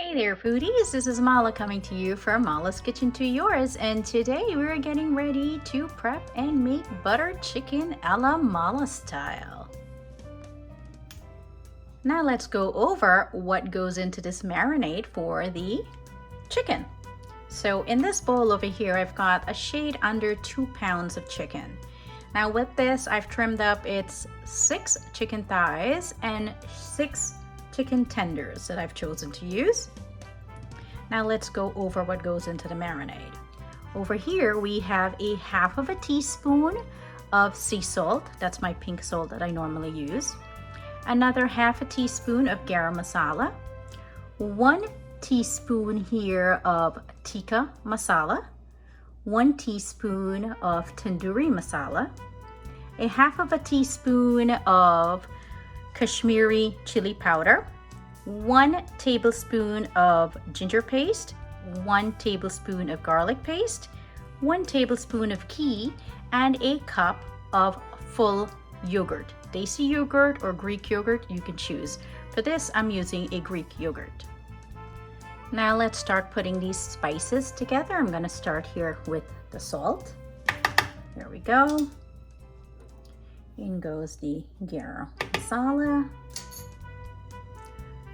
Hey there foodies, this is Mala coming to you from Mala's Kitchen to Yours, and today we're getting ready to prep and make buttered chicken a la Mala style. Now let's go over what goes into this marinade for the chicken. So in this bowl over here I've got a shade under 2 pounds of chicken. Now with this I've trimmed up it's 6 chicken thighs and 6 chicken tenders that I've chosen to use. Now let's go over what goes into the marinade. Over here we have a half of a teaspoon of sea salt. That's my pink salt that I normally use. Another half a teaspoon of garam masala. 1 teaspoon here of tikka masala. 1 teaspoon of tandoori masala. A half of a teaspoon of Kashmiri chili powder, 1 tablespoon of ginger paste, 1 tablespoon of garlic paste, 1 tablespoon of ghee, and a cup of full yogurt. Desi yogurt or Greek yogurt, you can choose. For this, I'm using a Greek yogurt. Now let's start putting these spices together. I'm gonna start here with the salt. There we go. In goes the garam masala.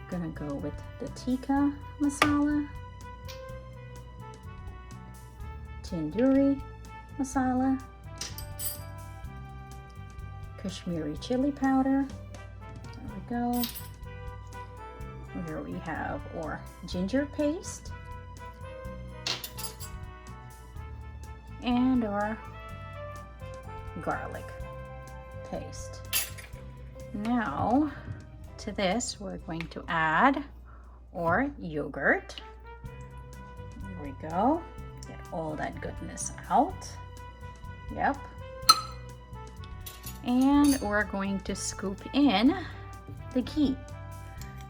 Gonna go with the tikka masala, tandoori masala, Kashmiri chili powder. There we go. Here we have our ginger paste and our garlic paste. Now to this we're going to add our yogurt. Here we go. Get all that goodness out. Yep. And we're going to scoop in the ghee.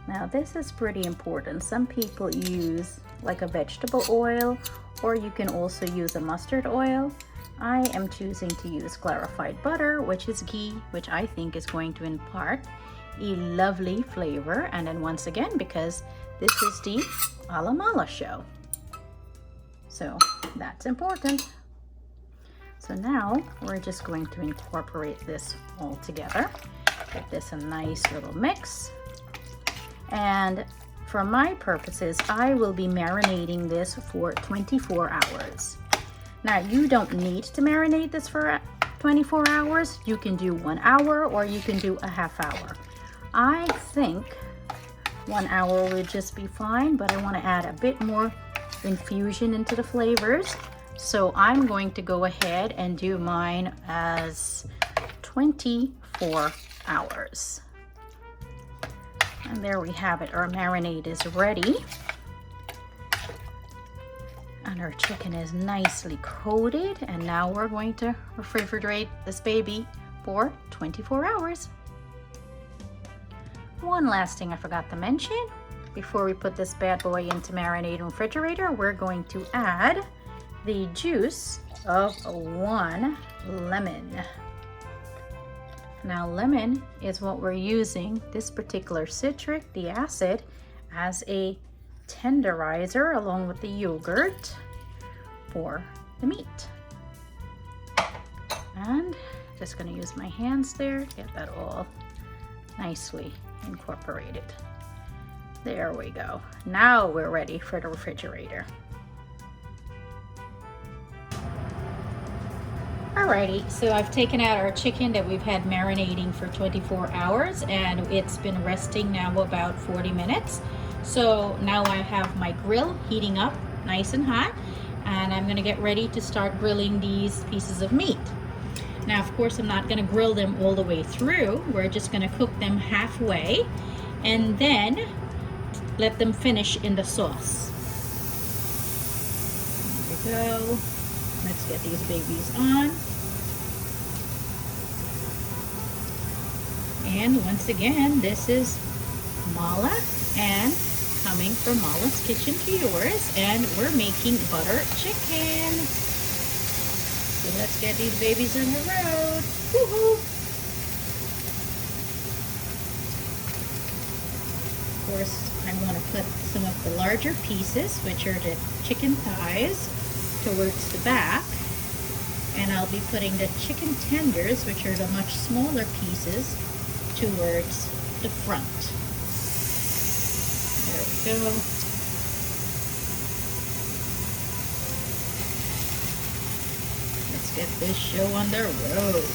Now this is pretty important. Some people use like a vegetable oil, or you can also use a mustard oil. I am choosing to use clarified butter, which is ghee, which I think is going to impart a lovely flavor. And then once again, because this is the Alamala show, so that's important. So now we're just going to incorporate this all together. Give this a nice little mix. And for my purposes, I will be marinating this for 24 hours. Now, you don't need to marinate this for 24 hours. You can do 1 hour or you can do a half hour. I think 1 hour would just be fine, but I want to add a bit more infusion into the flavors. So I'm going to go ahead and do mine as 24 hours. And there we have it. Our marinade is ready. And our chicken is nicely coated, and now we're going to refrigerate this baby for 24 hours. One last thing I forgot to mention, before we put this bad boy into marinade and refrigerator, we're going to add the juice of 1 lemon. Now lemon is what we're using, this particular citric, the acid, as a tenderizer along with the yogurt for the meat. And just going to use my hands there, get that all nicely incorporated. There we go. Now we're ready for the refrigerator. Alrighty, so I've taken out our chicken that we've had marinating for 24 hours, and it's been resting now about 40 minutes. So now I have my grill heating up nice and hot, and I'm gonna get ready to start grilling these pieces of meat. Now, of course, I'm not gonna grill them all the way through. We're just gonna cook them halfway and then let them finish in the sauce. There we go. Let's get these babies on. And once again, this is Mala and coming from Mala's Kitchen to Yours, and we're making butter chicken. So let's get these babies on the road. Woohoo! Of course, I want to put some of the larger pieces, which are the chicken thighs, towards the back. And I'll be putting the chicken tenders, which are the much smaller pieces, towards the front. There we go. Let's get this show on the road.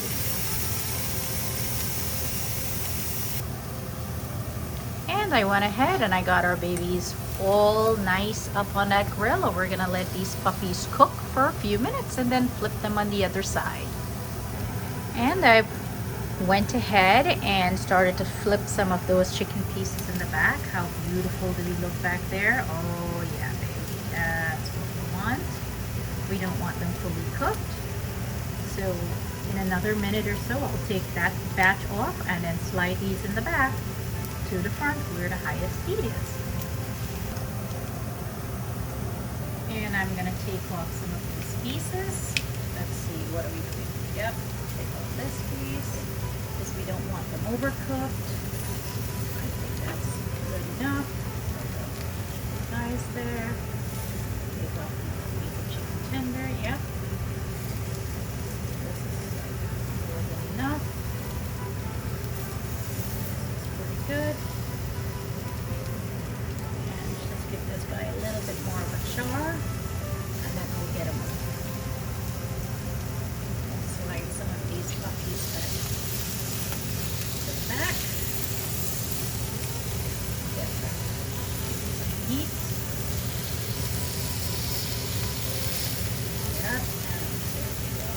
And I went ahead and I got our babies all nice up on that grill. We're gonna let these puppies cook for a few minutes and then flip them on the other side. And I went ahead and started to flip some of those chicken pieces in the back. How beautiful do we look back there? Oh yeah, baby, that's what we want. We don't want them fully cooked. So in another minute or so, I'll take that batch off and then slide these in the back to the front where the highest heat is. And I'm gonna take off some of these pieces. Let's see, what are we doing? Yep, take off this piece because we don't want them overcooked. I think that's good enough. Nice there. Take off the chicken tender. Yep. This is more than enough. Pretty good. And just give this guy a little bit more of a char, and then we'll get him on. And slide some of these puppies back to the back. Get back some heat. Yep, and there we go.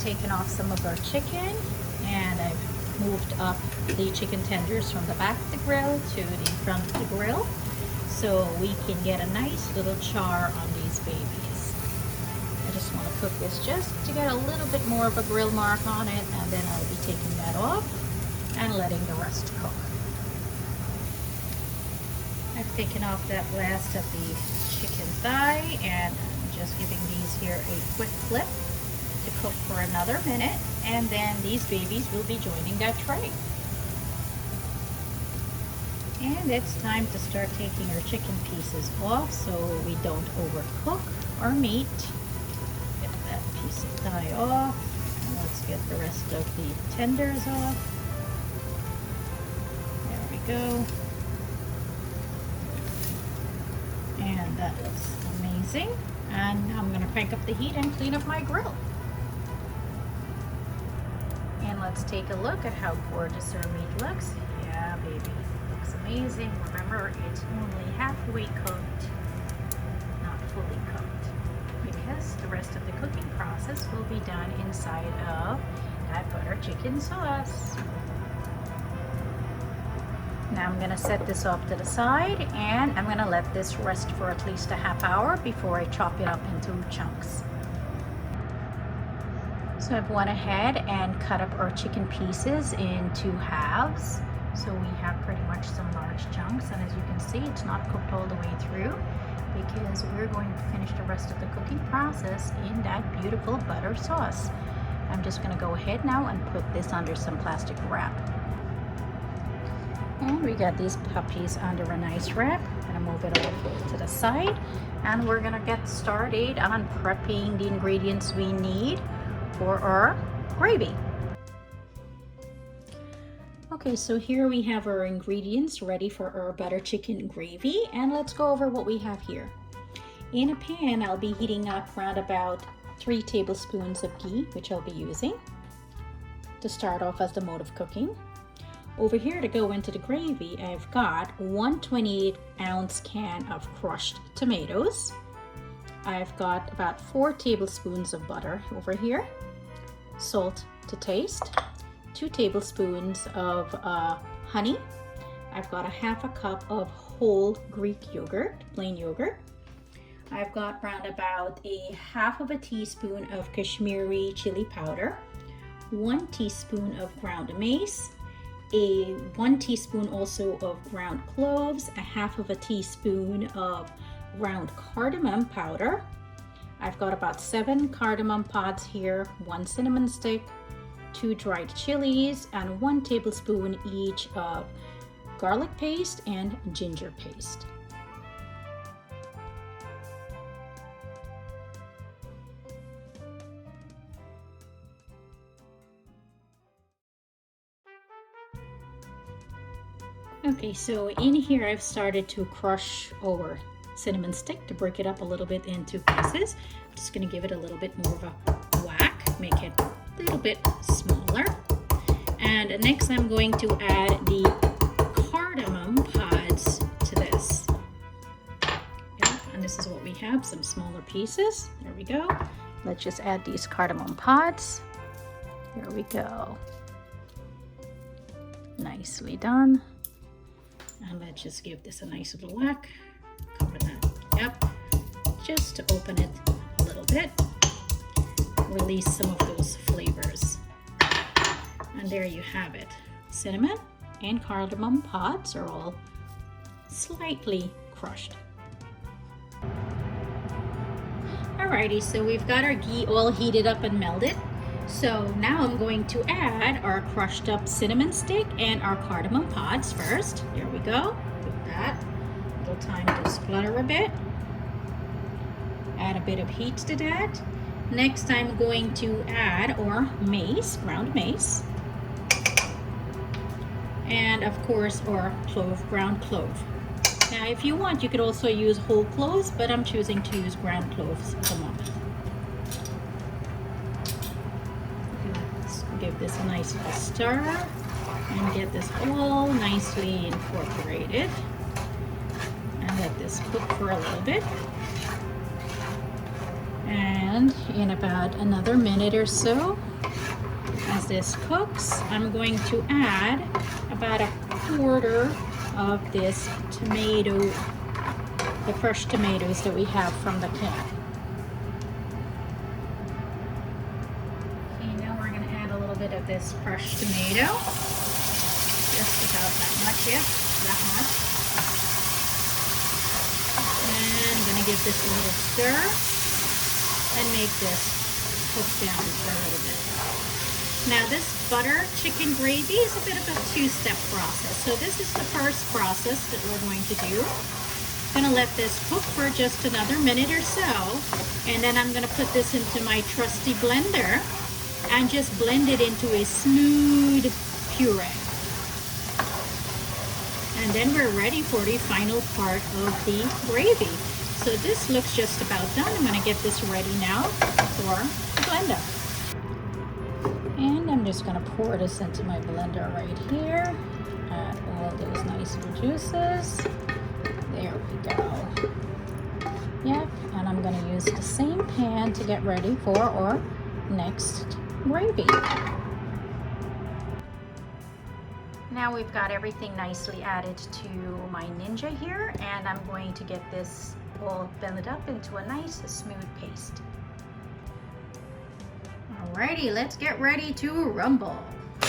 Taken off some of our chicken, and I've moved up the chicken tenders from the back of the grill to the front of the grill so we can get a nice little char on these babies. I just want to cook this just to get a little bit more of a grill mark on it, and then I'll be taking that off and letting the rest cook. I've taken off that last of the chicken thigh, and I'm just giving these here a quick flip to cook for another minute, and then these babies will be joining that tray. And it's time to start taking our chicken pieces off so we don't overcook our meat. Get that piece of thigh off, and let's get the rest of the tenders off. There we go. And that looks amazing. And now I'm going to crank up the heat and clean up my grill. And let's take a look at how gorgeous our meat looks. Yeah, baby, looks amazing. Remember, it's only halfway cooked, not fully cooked, because the rest of the cooking process will be done inside of that butter chicken sauce. Now I'm going to set this off to the side, and I'm going to let this rest for at least a half hour before I chop it up into chunks. So I've went ahead and cut up our chicken pieces into halves. So we have pretty much some large chunks, and as you can see, it's not cooked all the way through because we're going to finish the rest of the cooking process in that beautiful butter sauce. I'm just going to go ahead now and put this under some plastic wrap. And we got these puppies under a nice wrap. I'm going to move it off to the side, and we're going to get started on prepping the ingredients we need for our gravy. Okay, so here we have our ingredients ready for our butter chicken gravy, and let's go over what we have here. In a pan, I'll be heating up around about 3 tablespoons of ghee, which I'll be using to start off as the mode of cooking. Over here to go into the gravy, I've got 1 28-ounce can of crushed tomatoes. I've got about 4 tablespoons of butter over here, salt to taste, 2 tablespoons of honey. I've got a half a cup of whole Greek yogurt, plain yogurt. I've got around about a half of a teaspoon of Kashmiri chili powder, 1 teaspoon of ground mace, 1 teaspoon also of ground cloves, a half of a teaspoon of ground cardamom powder. I've got about 7 cardamom pods here, 1 cinnamon stick, 2 dried chilies, and 1 tablespoon each of garlic paste and ginger paste. Okay, so in here I've started to crush our cinnamon stick to break it up a little bit into pieces. I'm just going to give it a little bit more of a whack, make it a little bit smaller. And next I'm going to add the cardamom pods to this. Yeah, and this is what we have, some smaller pieces. There we go. Let's just add these cardamom pods. There we go. Nicely done. And let's just give this a nice little whack. Cover that. Yep. Just to open it a little bit. Release some of those flavors. And there you have it. Cinnamon and cardamom pods are all slightly crushed. Alrighty, so we've got our ghee all heated up and melted. So now I'm going to add our crushed up cinnamon stick and our cardamom pods first. There we go. Give that a little time to splutter a bit. Add a bit of heat to that. Next I'm going to add our mace, ground mace. And of course our ground clove. Now if you want, you could also use whole cloves, but I'm choosing to use ground cloves at the moment. Give this a nice little stir and get this all nicely incorporated, and let this cook for a little bit. And in about another minute or so, as this cooks, I'm going to add about a quarter of this tomato, the fresh tomatoes that we have from the can. Of this crushed tomato, just about that much, yeah, that much. And I'm going to give this a little stir and make this cook down for a little bit. Now this butter chicken gravy is a bit of a 2-step process. So this is the first process that we're going to do. I'm going to let this cook for just another minute or so, and then I'm going to put this into my trusty blender and just blend it into a smooth puree. And then we're ready for the final part of the gravy. So this looks just about done. I'm going to get this ready now for the blender. And I'm just going to pour this into my blender right here. Add all those nice little juices. There we go. Yep, and I'm going to use the same pan to get ready for our next gravy. Now we've got everything nicely added to my Ninja here, and I'm going to get this all blended up into a nice smooth paste. Alrighty, let's get ready to rumble. Ooh,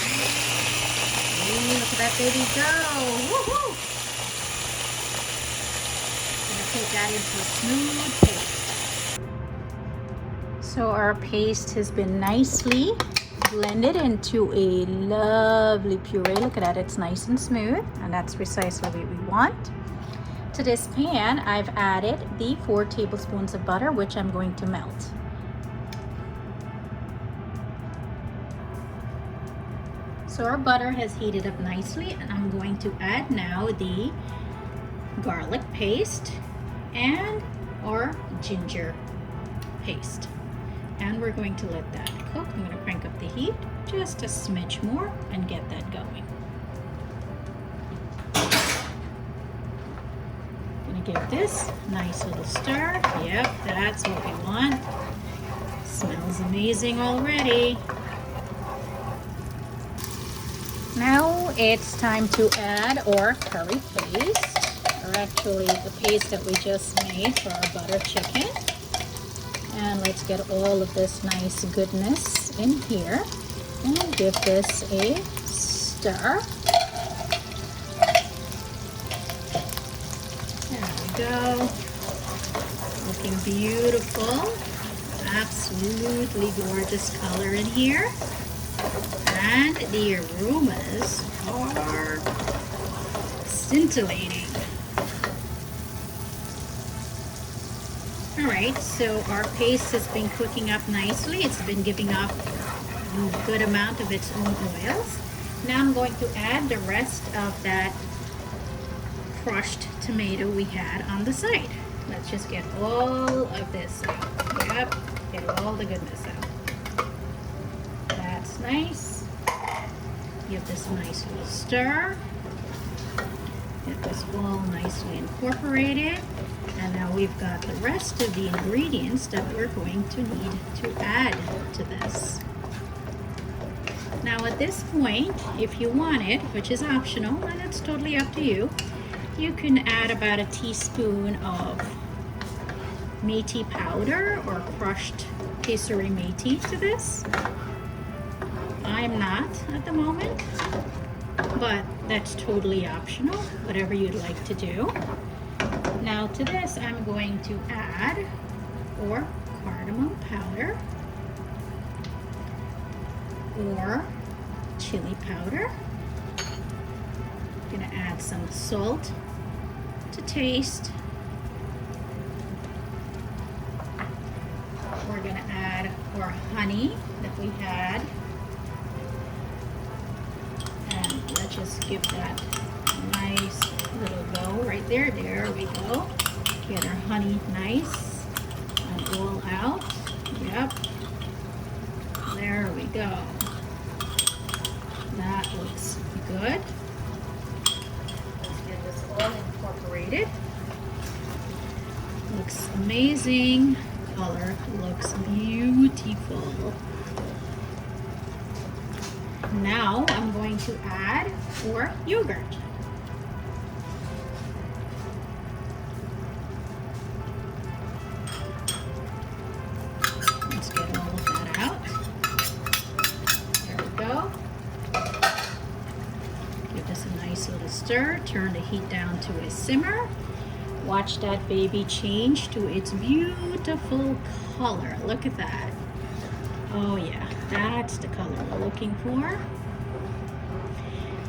look at that baby go! Woohoo! Gonna take that into a smooth paste. So our paste has been nicely blended into a lovely puree. Look at that, it's nice and smooth, and that's precisely what we want. To this pan, I've added the 4 tablespoons of butter, which I'm going to melt. So our butter has heated up nicely, and I'm going to add now the garlic paste and our ginger paste. And we're going to let that cook. I'm going to crank up the heat just a smidge more and get that going. Going to give this a nice little stir. Yep, that's what we want. Smells amazing already. Now it's time to add our curry paste, or actually the paste that we just made for our butter chicken. And let's get all of this nice goodness in here and give this a stir. There we go. Looking beautiful. Absolutely gorgeous color in here. and the aromas are scintillating. All right, so our paste has been cooking up nicely. It's been giving off a good amount of its own oils. Now I'm going to add the rest of that crushed tomato we had on the side. Let's just get all of this out. Yep, get all the goodness out. That's nice. Give this a nice little stir. Get this all nicely incorporated. And now we've got the rest of the ingredients that we're going to need to add to this. Now at this point, if you want it, which is optional, and it's totally up to you, you can add about a teaspoon of methi powder or crushed Kasuri methi to this. I'm not at the moment, but that's totally optional, whatever you'd like to do. Now to this, I'm going to add or cardamom powder or chili powder. I'm gonna add some salt to taste. We're gonna add our honey that we had. And let's just give that a nice little go right there. There we go. Get our honey nice and all out. Yep. There we go. That looks good. Let's get this all incorporated. Looks amazing. Color looks beautiful. Now I'm going to add our yogurt. Let's get all of that out. There we go. Give this a nice little stir. Turn the heat down to a simmer. Watch that baby change to its beautiful color. Look at that. Oh yeah, that's the color we're looking for.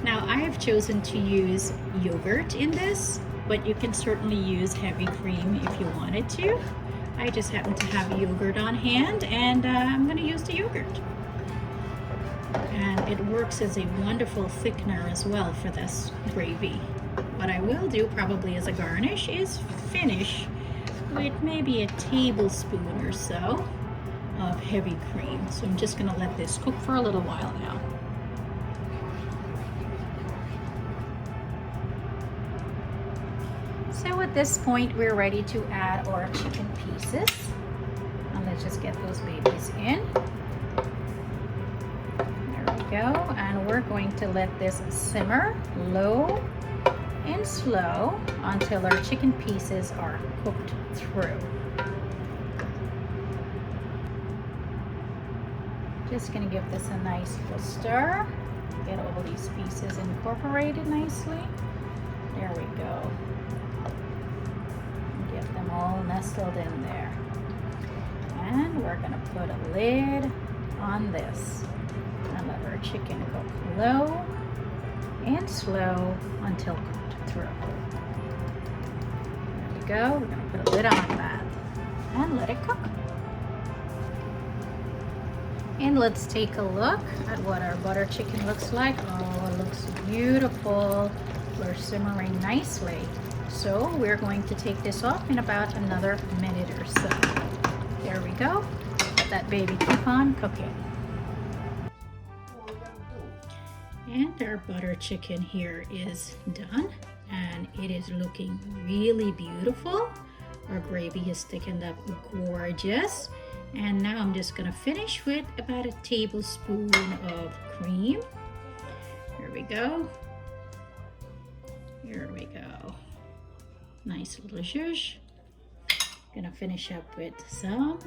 Now I have chosen to use yogurt in this, but you can certainly use heavy cream if you wanted to. I just happen to have yogurt on hand, and I'm going to use the yogurt. And it works as a wonderful thickener as well for this gravy. What I will do probably as a garnish is finish with maybe a tablespoon or so of heavy cream. So I'm just going to let this cook for a little while now. So at this point, we're ready to add our chicken pieces. And let's just get those babies in. There we go. And we're going to let this simmer low and slow until our chicken pieces are cooked through. Just gonna give this a nice little stir. Get all these pieces incorporated nicely. There we go. Get them all nestled in there. And we're gonna put a lid on this and let our chicken cook low and slow until cooked through. There we go. We're going to put a lid on that and let it cook. And let's take a look at what our butter chicken looks like. Oh, it looks beautiful. We're simmering nicely. So we're going to take this off in about another minute or so. There we go. Let that baby keep on cooking. And our butter chicken here is done, and it is looking really beautiful. Our gravy is thickened up gorgeous. And now I'm just gonna finish with about a tablespoon of cream. Here we go. Here we go. Nice little zhuzh. Gonna finish up with some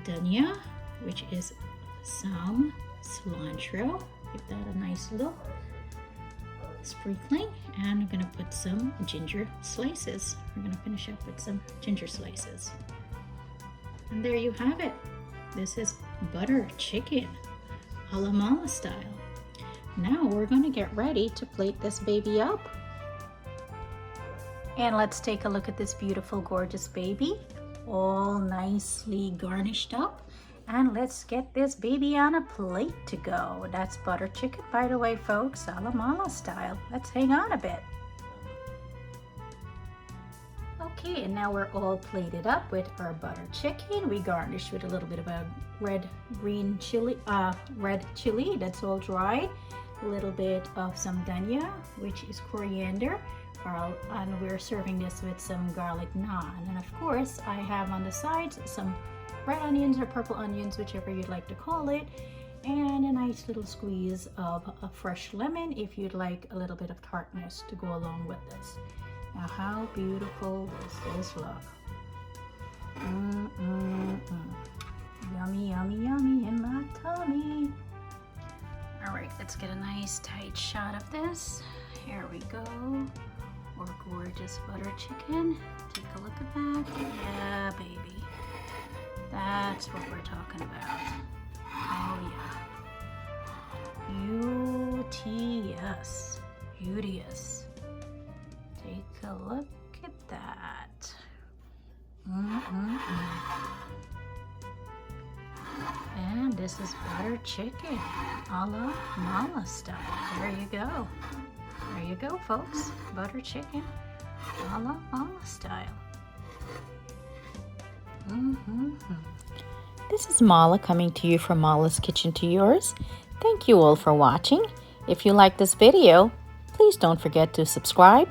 dhania, which is some cilantro. Give that a nice little sprinkling, and I'm gonna put some ginger slices. We're gonna finish up with some ginger slices. And there you have it. This is butter chicken. Alamala style. Now we're going to get ready to plate this baby up. And let's take a look at this beautiful, gorgeous baby, all nicely garnished up. And let's get this baby on a plate to go. That's butter chicken, by the way, folks, Alamala style. Let's hang on a bit. Okay, and now we're all plated up with our butter chicken. We garnish with a little bit of a red chili, that's all dry. A little bit of some dhania, which is coriander. And we're serving this with some garlic naan. And of course, I have on the sides some red onions or purple onions, whichever you'd like to call it, and a nice little squeeze of a fresh lemon if you'd like a little bit of tartness to go along with this. Now, how beautiful does this look? Yummy, yummy, yummy in my tummy. All right, let's get a nice tight shot of this. Here we go. Our gorgeous butter chicken. Take a look at that. Yeah, baby. That's what we're talking about. Oh yeah. Beauteous. Beauteous. Take a look at that. And this is butter chicken, Alamala style. There you go. There you go, folks. Butter chicken, Alamala style. This is Mala coming to you from Mala's Kitchen to Yours. Thank you all for watching. If you like this video, please don't forget to subscribe,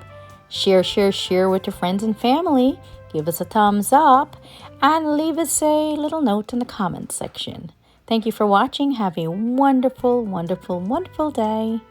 share with your friends and family, give us a thumbs up, and leave us a little note in the comments section. Thank you for watching. Have a wonderful, wonderful, wonderful day.